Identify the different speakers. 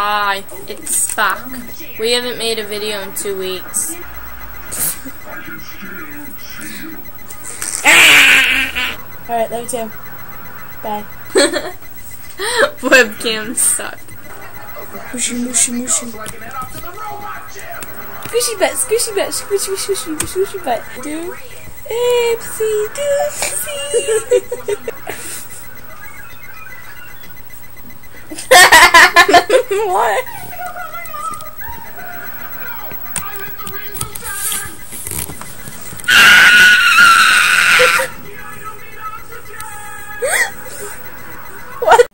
Speaker 1: Hi, it's back. We haven't made a video in 2 weeks.
Speaker 2: Alright, love you too. Bye.
Speaker 1: Webcam suck.
Speaker 2: Mushy, mushy, mushy. Squishy butt, squishy butt, squishy, squishy, squishy butt. Do, oopsie, doopsie. What? What?